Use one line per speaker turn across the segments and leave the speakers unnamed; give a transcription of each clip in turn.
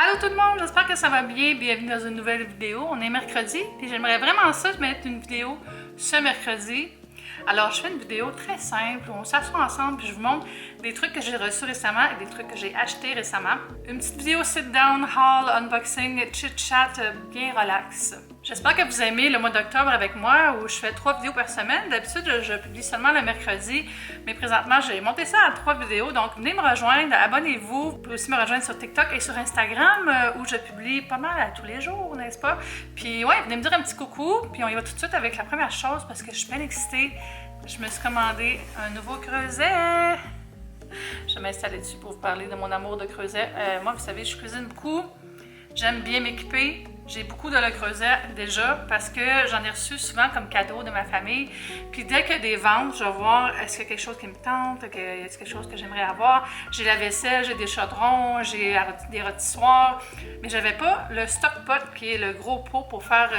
Allô tout le monde, j'espère que ça va bien. Bienvenue dans une nouvelle vidéo. On est mercredi, puis j'aimerais vraiment ça mettre une vidéo ce mercredi. Alors, je fais une vidéo très simple où on s'assoit ensemble puis je vous montre des trucs que j'ai reçus récemment et des trucs que j'ai achetés récemment. Une petite vidéo sit-down, haul, unboxing, chit-chat, bien relax. J'espère que vous aimez le mois d'octobre avec moi où je fais 3 vidéos par semaine. D'habitude, je publie seulement le mercredi, mais présentement, j'ai monté ça à 3 vidéos. Donc, venez me rejoindre, abonnez-vous. Vous pouvez aussi me rejoindre sur TikTok et sur Instagram où je publie pas mal à tous les jours, n'est-ce pas? Puis, ouais, venez me dire un petit coucou. Puis, on y va tout de suite avec la première chose parce que je suis bien excitée. Je me suis commandé un nouveau creuset. Je vais m'installer dessus pour vous parler de mon amour de creuset. Moi, vous savez, je cuisine beaucoup. J'aime bien m'équiper. J'ai beaucoup de Le Creuset déjà parce que j'en ai reçu souvent comme cadeau de ma famille. Puis dès qu'il y a des ventes, je vais voir est-ce qu'il y a quelque chose qui me tente, est-ce quelque chose que j'aimerais avoir. J'ai la vaisselle, j'ai des chaudrons, j'ai des rôtissoirs, mais j'avais pas le stock pot qui est le gros pot pour faire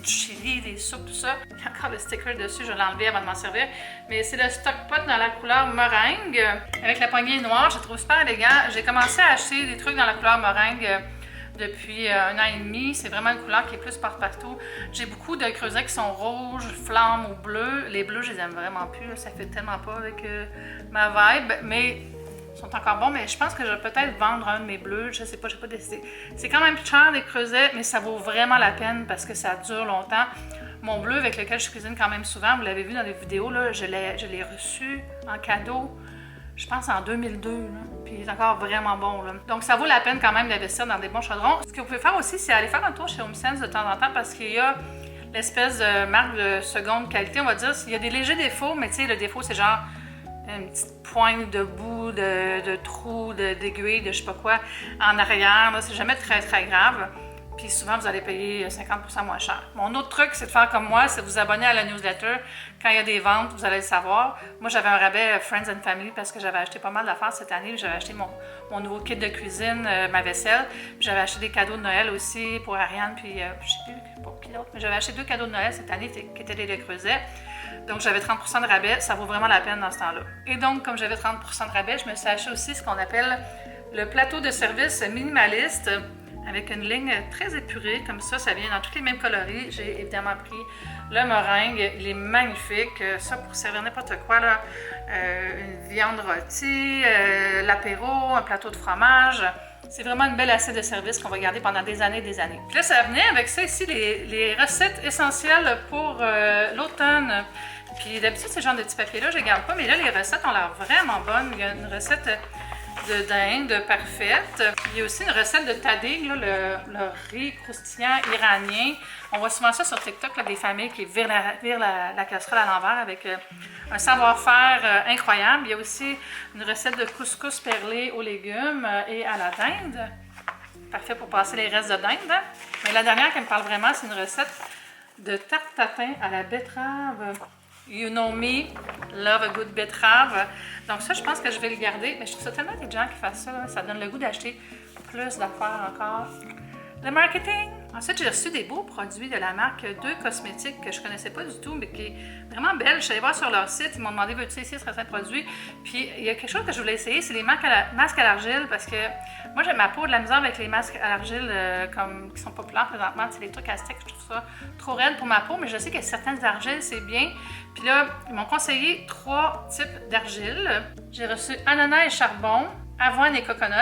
du chili, des soupes, tout ça. Il y a encore le sticker dessus, je l'ai enlevé avant de m'en servir. Mais c'est le stock pot dans la couleur meringue avec la poignée noire, je trouve super élégant. J'ai commencé à acheter des trucs dans la couleur meringue depuis 1 an et demi. C'est vraiment une couleur qui est plus partout. J'ai beaucoup de creusets qui sont rouges, flammes ou bleus. Les bleus, je les aime vraiment plus. Ça fait tellement pas avec ma vibe. Mais ils sont encore bons. Mais je pense que je vais peut-être vendre un de mes bleus. Je sais pas, j'ai pas décidé. C'est quand même cher les creusets, mais ça vaut vraiment la peine parce que ça dure longtemps. Mon bleu avec lequel je cuisine quand même souvent, vous l'avez vu dans les vidéos, là, je l'ai reçu en cadeau. Je pense en 2002, là. Puis il est encore vraiment bon, là. Donc ça vaut la peine quand même d'investir dans des bons chaudrons. Ce que vous pouvez faire aussi, c'est aller faire un tour chez HomeSense de temps en temps parce qu'il y a l'espèce de marque de seconde qualité, on va dire. Il y a des légers défauts, mais tu sais, le défaut, c'est genre une petite pointe de bout, de trou, d'aiguille, de je sais pas quoi, en arrière. C'est jamais très, très grave. Puis souvent, vous allez payer 50% moins cher. Mon autre truc, c'est de faire comme moi, c'est de vous abonner à la newsletter. Quand il y a des ventes, vous allez le savoir. Moi, j'avais un rabais Friends and Family parce que j'avais acheté pas mal d'affaires cette année. J'avais acheté mon nouveau kit de cuisine, ma vaisselle. J'avais acheté des cadeaux de Noël aussi pour Ariane, puis je sais plus pour qui d'autre. Mais j'avais acheté 2 cadeaux de Noël cette année qui étaient des Le Creuset. Donc, j'avais 30% de rabais. Ça vaut vraiment la peine dans ce temps-là. Et donc, comme j'avais 30% de rabais, je me suis acheté aussi ce qu'on appelle le plateau de service minimaliste, avec une ligne très épurée, comme ça vient dans toutes les mêmes coloris. J'ai évidemment pris le meringue, il est magnifique, ça pour servir n'importe quoi, là. Une viande rôtie, l'apéro, un plateau de fromage. C'est vraiment une belle assiette de service qu'on va garder pendant des années et des années. Puis là, ça venait avec ça ici, les recettes essentielles pour l'automne. Puis d'habitude, ce genre de petits papiers-là, je ne les garde pas, mais là, les recettes ont l'air vraiment bonnes. Il y a une recette de dinde parfaite. Il y a aussi une recette de tadig, là, le riz croustillant iranien. On voit souvent ça sur TikTok, là, des familles qui virent la casserole à l'envers avec un savoir-faire incroyable. Il y a aussi une recette de couscous perlé aux légumes et à la dinde. Parfait pour passer les restes de dinde. Mais la dernière qui me parle vraiment, c'est une recette de tarte tatin à la betterave. You know me, love a good betterave. Donc ça, je pense que je vais le garder. Mais je trouve ça tellement intelligent qu'ils fassent ça, là. Ça donne le goût d'acheter plus d'affaires encore. Le marketing! Ensuite, j'ai reçu des beaux produits de la marque 2 Cosmétiques que je ne connaissais pas du tout, mais qui est vraiment belle. Je suis allée voir sur leur site, ils m'ont demandé veux-tu essayer certains produits. Puis il y a quelque chose que je voulais essayer, c'est les masques à l'argile, parce que moi j'ai ma peau de la misère avec les masques à l'argile qui sont populaires présentement. C'est les trucs à steak, je trouve ça trop raide pour ma peau, mais je sais que certaines argiles c'est bien. Puis là, ils m'ont conseillé 3 types d'argile. J'ai reçu ananas et charbon, avoine et coconut,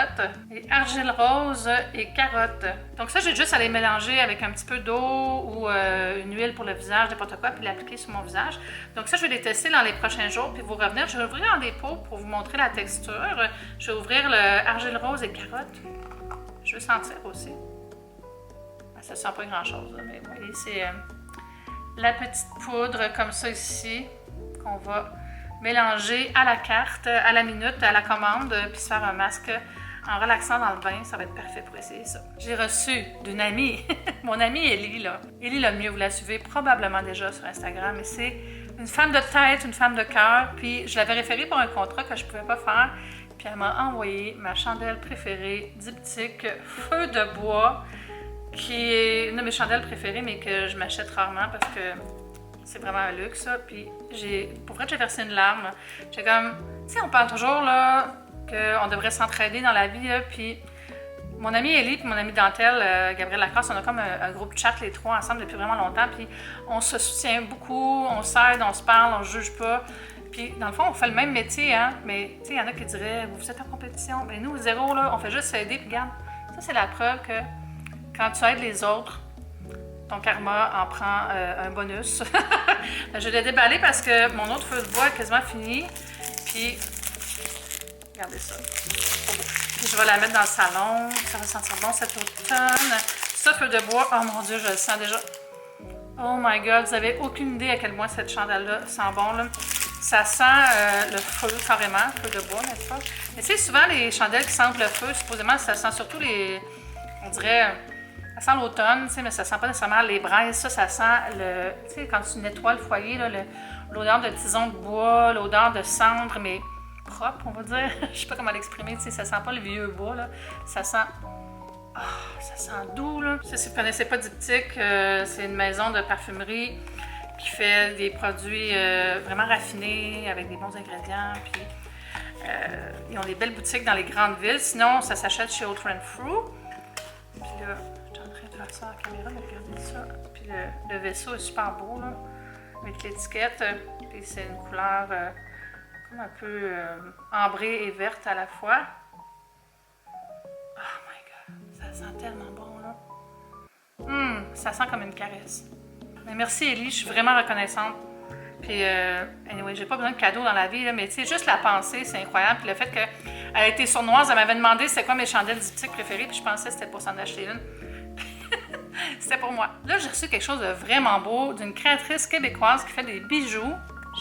et argile rose et carotte. Donc ça, j'ai juste à les mélanger avec un petit peu d'eau ou une huile pour le visage, n'importe quoi, puis l'appliquer sur mon visage. Donc ça, je vais les tester dans les prochains jours, puis vous revenir. Je vais ouvrir en dépôt pour vous montrer la texture. Je vais ouvrir le argile rose et carotte. Je vais sentir aussi. Ça sent pas grand-chose, mais vous voyez, c'est la petite poudre comme ça ici, qu'on va mélanger à la carte, à la minute, à la commande, puis se faire un masque en relaxant dans le bain. Ça va être parfait pour essayer ça. J'ai reçu d'une amie, mon amie Ellie, là. Ellie Lemieux, vous la suivez probablement déjà sur Instagram, mais c'est une femme de tête, une femme de cœur, puis je l'avais référée pour un contrat que je pouvais pas faire, puis elle m'a envoyé ma chandelle préférée, diptyque Feu de bois, qui est une de mes chandelles préférées, mais que je m'achète rarement parce que c'est vraiment un luxe, ça. Puis pour vrai, j'ai versé une larme. J'ai comme, tu sais, on parle toujours là qu'on devrait s'entraider dans la vie, là, puis Mon amie Ellie et mon amie Dentelle, Gabrielle Lacoste, on a comme un groupe chat les trois ensemble depuis vraiment longtemps. Puis on se soutient beaucoup, on s'aide, on se parle, on ne juge pas. Puis dans le fond, on fait le même métier, hein. Mais tu sais, il y en a qui diraient, vous êtes en compétition. Mais nous, zéro, là, on fait juste s'aider. Puis regarde, ça c'est la preuve que quand tu aides les autres, ton karma en prend un bonus. Je l'ai déballé parce que mon autre feu de bois est quasiment fini. Puis, regardez ça. Puis je vais la mettre dans le salon. Ça va sentir bon cet automne. Ça, feu de bois, oh mon Dieu, je le sens déjà. Oh my God, vous n'avez aucune idée à quel point cette chandelle-là sent bon, là. Ça sent le feu, carrément, feu de bois, n'est-ce pas? Mais tu sais, souvent, les chandelles qui sentent le feu, supposément, ça sent surtout les... On dirait... Ça sent l'automne, tu sais, mais ça sent pas nécessairement les braises. Ça sent le... Tu sais, quand tu nettoies le foyer, l'odeur de tison de bois, l'odeur de cendre, mais propre, on va dire. Je sais pas comment l'exprimer, tu sais, ça sent pas le vieux bois, là. Ça sent... Oh, ça sent doux, là. Ça, si vous ne connaissez pas Diptyque, c'est une maison de parfumerie qui fait des produits vraiment raffinés, avec des bons ingrédients, puis ils ont des belles boutiques dans les grandes villes. Sinon, ça s'achète chez Old Friend Fruit. Puis là, je suis en train de faire ça à la caméra, mais regardez ça. Puis le vaisseau est super beau, là, avec l'étiquette. Puis c'est une couleur comme un peu ambrée et verte à la fois. Oh my God, ça sent tellement bon, là. Ça sent comme une caresse. Mais merci Ellie, je suis vraiment reconnaissante. Puis, anyway, j'ai pas besoin de cadeaux dans la vie, là, mais tu sais, juste la pensée, c'est incroyable. Puis le fait qu'elle a été sournoise, elle m'avait demandé c'était quoi mes chandelles Diptyque préférées, puis je pensais que c'était pour s'en acheter une. C'était pour moi. Là, j'ai reçu quelque chose de vraiment beau d'une créatrice québécoise qui fait des bijoux.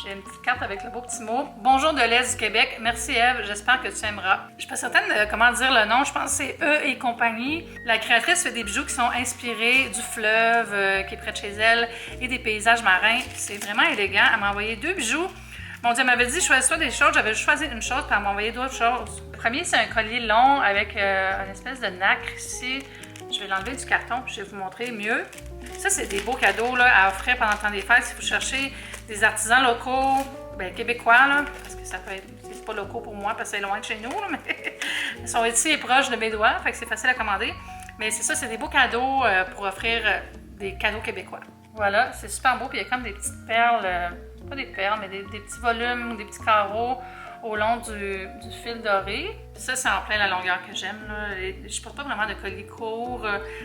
J'ai une petite carte avec le beau petit mot. Bonjour de l'Est du Québec. Merci Eve, j'espère que tu aimeras. Je suis pas certaine de comment dire le nom. Je pense que c'est Eux et compagnie. La créatrice fait des bijoux qui sont inspirés du fleuve qui est près de chez elle et des paysages marins. C'est vraiment élégant. Elle m'a envoyé 2 bijoux. Mon Dieu, elle m'avait dit choisis-toi des choses. J'avais choisi une chose, puis elle m'a envoyé d'autres choses. Le premier, c'est un collier long avec une espèce de nacre ici. Je vais l'enlever du carton, puis je vais vous montrer mieux. Ça, c'est des beaux cadeaux là, à offrir pendant le temps des fêtes. Si vous cherchez des artisans locaux, ben, québécois, là, parce que ça peut être, c'est pas locaux pour moi parce que c'est loin de chez nous, là, mais ils sont ici et proches de mes doigts, fait que c'est facile à commander. Mais c'est ça, c'est des beaux cadeaux pour offrir des cadeaux québécois. Voilà, c'est super beau, puis il y a comme des petites perles, pas des perles, mais des petits volumes, des petits carreaux au long du fil doré. Puis ça, c'est en plein la longueur que j'aime. Je porte pas vraiment de collier court.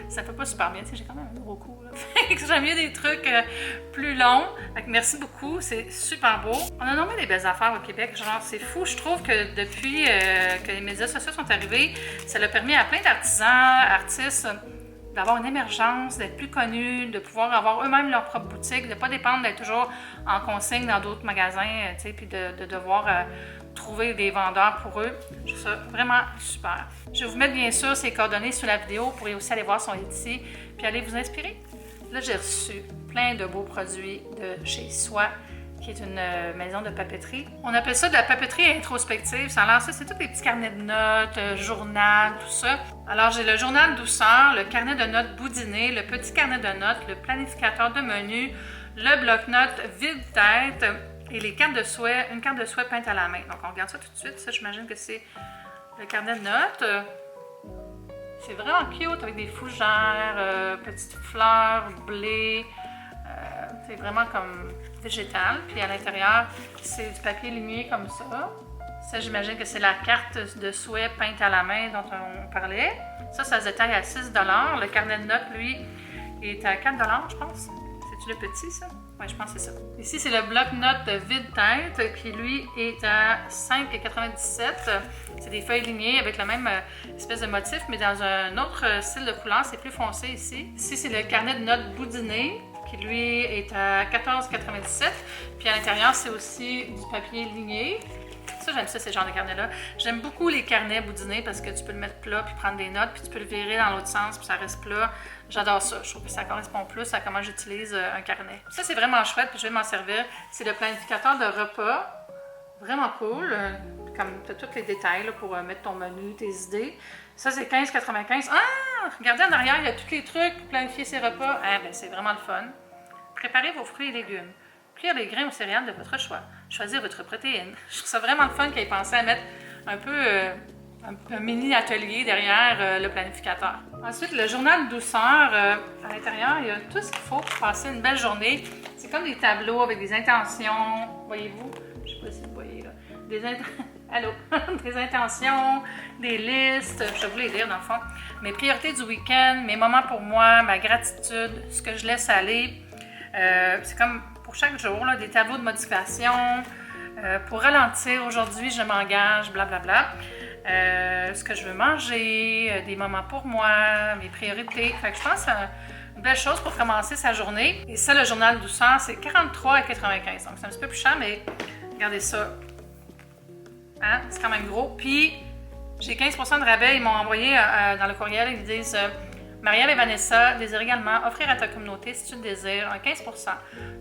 Ça fait pas super bien. Tu sais, j'ai quand même un gros cou. J'aime mieux des trucs plus longs. Fait que merci beaucoup. C'est super beau. On a nommé des belles affaires au Québec. Genre, c'est fou. Je trouve que depuis que les médias sociaux sont arrivés, ça a permis à plein d'artisans, artistes, d'avoir une émergence, d'être plus connus, de pouvoir avoir eux-mêmes leur propre boutique, de ne pas dépendre d'être toujours en consigne dans d'autres magasins, tu sais, puis de devoir trouver des vendeurs pour eux. Je trouve ça vraiment super. Je vais vous mettre bien sûr ses coordonnées sous la vidéo. Vous pourrez aussi aller voir son Etsy puis aller vous inspirer. Là, j'ai reçu plein de beaux produits de chez Soi, qui est une maison de papeterie. On appelle ça de la papeterie introspective. Ça a l'air ça, c'est tous les petits carnets de notes, journal, tout ça. Alors, j'ai le journal douceur, le carnet de notes boudiné, le petit carnet de notes, le planificateur de menu, le bloc-notes vide-tête et les cartes de souhait, une carte de souhait peinte à la main. Donc, on regarde ça tout de suite. Ça, j'imagine que c'est le carnet de notes. C'est vraiment cute avec des fougères, petites fleurs, blé. C'est vraiment comme végétal. Puis à l'intérieur, c'est du papier ligné comme ça. Ça, j'imagine que c'est la carte de souhait peinte à la main dont on parlait. Ça se détaille à 6 $. Le carnet de notes, lui, est à 4 $, je pense. C'est-tu le petit, ça? Oui, je pense que c'est ça. Ici, c'est le bloc-notes vide-tête qui, lui, est à 5,97 $. C'est des feuilles lignées avec la même espèce de motif, mais dans un autre style de couleur. C'est plus foncé ici. Ici, c'est le carnet de notes boudiné qui, lui, est à 14,97 $. Puis à l'intérieur, c'est aussi du papier ligné. Ça, j'aime ça, ces genres de carnets-là. J'aime beaucoup les carnets boudinés parce que tu peux le mettre plat puis prendre des notes, puis tu peux le virer dans l'autre sens puis ça reste plat. J'adore ça. Je trouve que ça correspond plus à comment j'utilise un carnet. Ça, c'est vraiment chouette puis je vais m'en servir. C'est le planificateur de repas. Vraiment cool. Comme tu as tous les détails là, pour mettre ton menu, tes idées. Ça, c'est 15,95 $. Ah! Regardez en arrière, il y a tous les trucs pour planifier ses repas. Ah, ben, c'est vraiment le fun. Préparez vos fruits et légumes. Cuire les grains ou céréales de votre choix. Choisir votre protéine. Je trouve ça vraiment le fun qu'ils aient pensé à mettre un peu un mini atelier derrière le planificateur. Ensuite, le journal de douceur. À l'intérieur, il y a tout ce qu'il faut pour passer une belle journée. C'est comme des tableaux avec des intentions. Voyez-vous? Je ne sais pas si vous voyez là. Allô? Des intentions, des listes. Je vais vous les lire dans le fond. Mes priorités du week-end, mes moments pour moi, ma gratitude, ce que je laisse aller. C'est comme pour chaque jour, là, des tableaux de motivation. Pour ralentir, aujourd'hui, je m'engage, blablabla. Ce que je veux manger, des moments pour moi, mes priorités. Fait que je pense que c'est une belle chose pour commencer sa journée. Et ça, le journal douceur, c'est 43,95 $. Donc, c'est un petit peu plus cher, mais regardez ça. Hein? C'est quand même gros. Puis, j'ai 15% de rabais. Ils m'ont envoyé dans le courriel, ils disent Marie-Ève et Vanessa désirent également offrir à ta communauté, si tu le désires, un 15%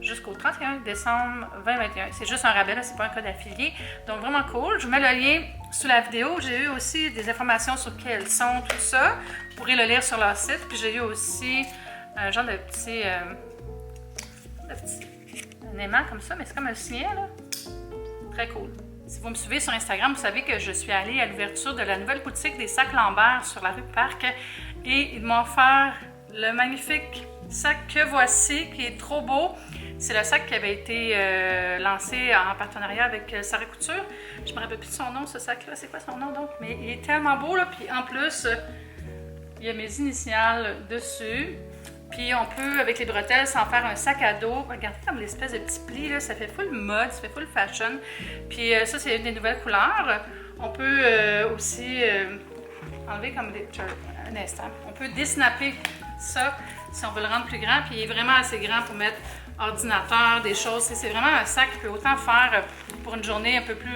jusqu'au 31 décembre 2021. C'est juste un rabais, c'est pas un code affilié. Donc, vraiment cool. Je vous mets le lien sous la vidéo. J'ai eu aussi des informations sur qui elles sont, tout ça. Vous pourrez le lire sur leur site. Puis, j'ai eu aussi un genre de petit un aimant comme ça, mais c'est comme un signet, là. Très cool. Si vous me suivez sur Instagram, vous savez que je suis allée à l'ouverture de la nouvelle boutique des sacs Lambert sur la rue Parc et ils m'ont offert le magnifique sac que voici, qui est trop beau. C'est le sac qui avait été lancé en partenariat avec Sarah Couture. Je ne me rappelle plus de son nom, ce sac-là. C'est quoi son nom donc? Mais il est tellement beau, là. Puis en plus, il y a mes initiales dessus. Puis on peut, avec les bretelles, s'en faire un sac à dos. Regardez comme l'espèce de petit pli, là, ça fait full mode, ça fait full fashion. Puis ça, c'est une des nouvelles couleurs. On peut aussi enlever comme un instant. On peut désnapper ça si on veut le rendre plus grand. Puis il est vraiment assez grand pour mettre ordinateur, des choses. C'est vraiment un sac qui peut autant faire pour une journée un peu plus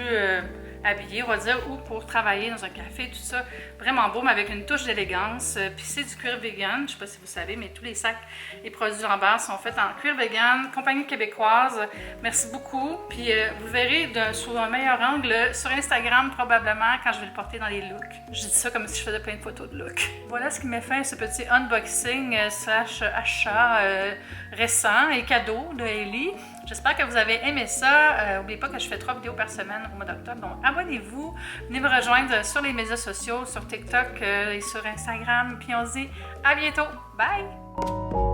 habillée, on va dire, ou pour travailler dans un café, tout ça. Vraiment beau, mais avec une touche d'élégance. Puis c'est du cuir vegan, je ne sais pas si vous savez, mais tous les sacs et produits Lambert sont faits en cuir vegan, compagnie québécoise. Merci beaucoup. Puis vous verrez sous un meilleur angle sur Instagram, probablement, quand je vais le porter dans les looks. Je dis ça comme si je faisais plein de photos de looks. Voilà ce qui m'a fait ce petit unboxing slash achat récent et cadeau de Ellie. J'espère que vous avez aimé ça. N'oubliez pas que je fais 3 vidéos par semaine au mois d'octobre. Donc, abonnez-vous. Venez me rejoindre sur les médias sociaux, sur TikTok et sur Instagram. Puis on se dit à bientôt. Bye!